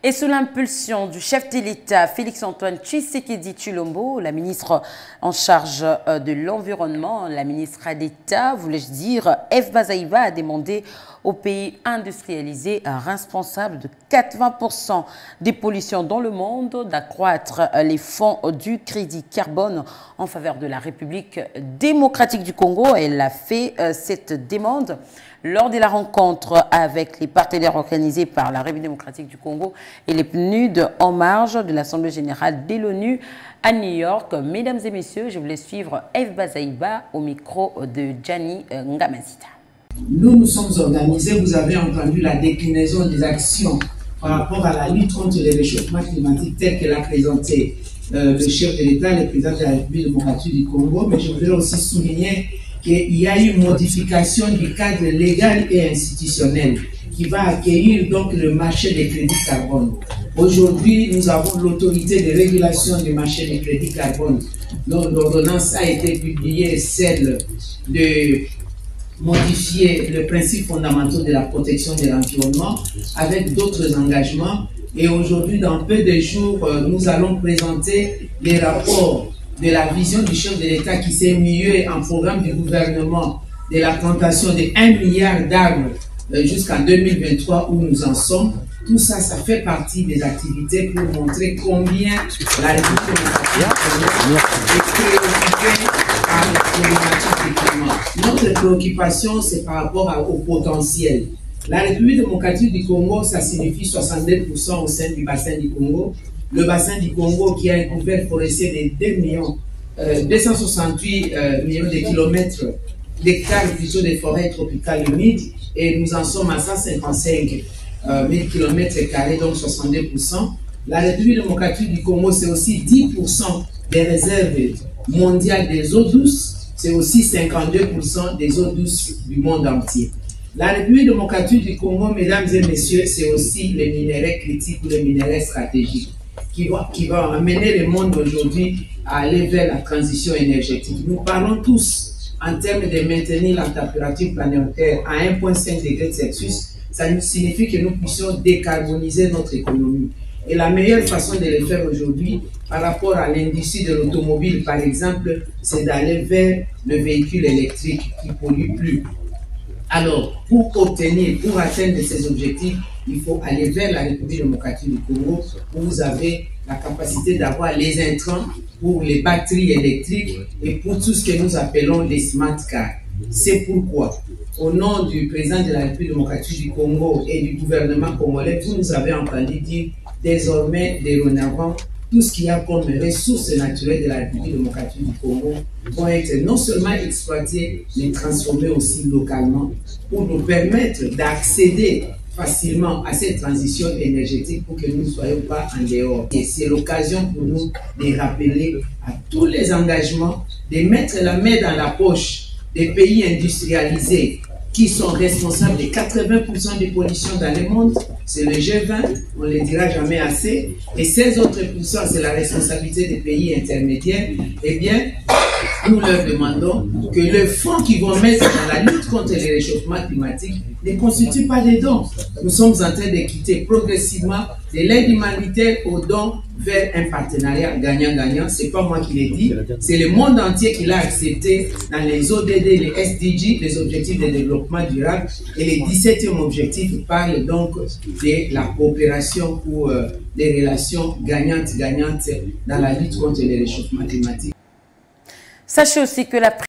Et sous l'impulsion du chef de l'État, Félix-Antoine Tshisekedi Tshilombo, la ministre en charge de l'environnement, la ministre d'État, voulais-je dire, F. Bazaïba a demandé aux pays industrialisés responsables de 80% des pollutions dans le monde d'accroître les fonds du crédit carbone en faveur de la République démocratique du Congo. Elle a fait cette demande lors de la rencontre avec les partenaires organisés par la République démocratique du Congo et les PNUD en marge de l'Assemblée générale de l'ONU à New York. Mesdames et messieurs, je voulais suivre F. Bazaïba au micro de Gianni Ngamazita. Nous sommes organisés, vous avez entendu la déclinaison des actions par rapport à la lutte contre le réchauffement climatique telle que l'a présenté le chef de l'État, le président de la République démocratique du Congo, mais je voudrais aussi souligner qu'il y a eu une modification du cadre légal et institutionnel qui va accueillir donc le marché des crédits carbone. Aujourd'hui, nous avons l'autorité de régulation du marché des crédits carbone, dont l'ordonnance a été publiée, celle de modifier le principe fondamental de la protection de l'environnement avec d'autres engagements. Et aujourd'hui, dans peu de jours, nous allons présenter les rapports de la vision du chef de l'État qui s'est mué en programme du gouvernement de la plantation de 1 milliard d'arbres jusqu'en 2023 où nous en sommes. Tout ça, ça fait partie des activités pour montrer combien la République est préoccupée par la problématique du climat. Notre préoccupation, c'est par rapport au potentiel. La République démocratique du Congo, ça signifie 62% au sein du bassin du Congo. Le bassin du Congo qui a un couvert forestier de 268 millions de kilomètres d'hectares plutôt de forêts tropicales humides, et nous en sommes à 155 000 kilomètres carrés, donc 62%. La République démocratique du Congo, c'est aussi 10% des réserves mondiales des eaux douces, c'est aussi 52% des eaux douces du monde entier. La République démocratique du Congo, mesdames et messieurs, c'est aussi les minéraux critiques ou les minéraux stratégiques qui va amener le monde aujourd'hui à aller vers la transition énergétique. Nous parlons tous en termes de maintenir la température planétaire à 1,5 degré Celsius. Ça signifie que nous puissions décarboniser notre économie. Et la meilleure façon de le faire aujourd'hui, par rapport à l'industrie de l'automobile, par exemple, c'est d'aller vers le véhicule électrique qui ne pollue plus. Alors, pour atteindre ces objectifs, il faut aller vers la République démocratique du Congo, où vous avez la capacité d'avoir les intrants pour les batteries électriques et pour tout ce que nous appelons les smart cars. C'est pourquoi, au nom du président de la République démocratique du Congo et du gouvernement congolais, vous nous avez entendu dire désormais, dorénavant, tout ce qu'il y a comme ressources naturelles de la République démocratique du Congo vont être non seulement exploitées, mais transformées aussi localement pour nous permettre d'accéder facilement à cette transition énergétique pour que nous ne soyons pas en dehors. Et c'est l'occasion pour nous de rappeler à tous les engagements, de mettre la main dans la poche des pays industrialisés qui sont responsables de 80% des pollutions dans le monde. C'est le G20, on ne le dira jamais assez. Et 16 autres pourcents, c'est la responsabilité des pays intermédiaires. Eh bien, nous leur demandons que le fonds qu'ils vont mettre dans la lutte contre le réchauffement climatique ne constitue pas des dons. Nous sommes en train de quitter progressivement de l'aide humanitaire aux dons vers un partenariat gagnant-gagnant. Ce n'est pas moi qui l'ai dit, c'est le monde entier qui l'a accepté dans les ODD, les SDG, les objectifs de développement durable, et les 17e objectif parle donc de la coopération pour des relations gagnantes-gagnantes dans la lutte contre le réchauffement climatique. Sachez aussi que la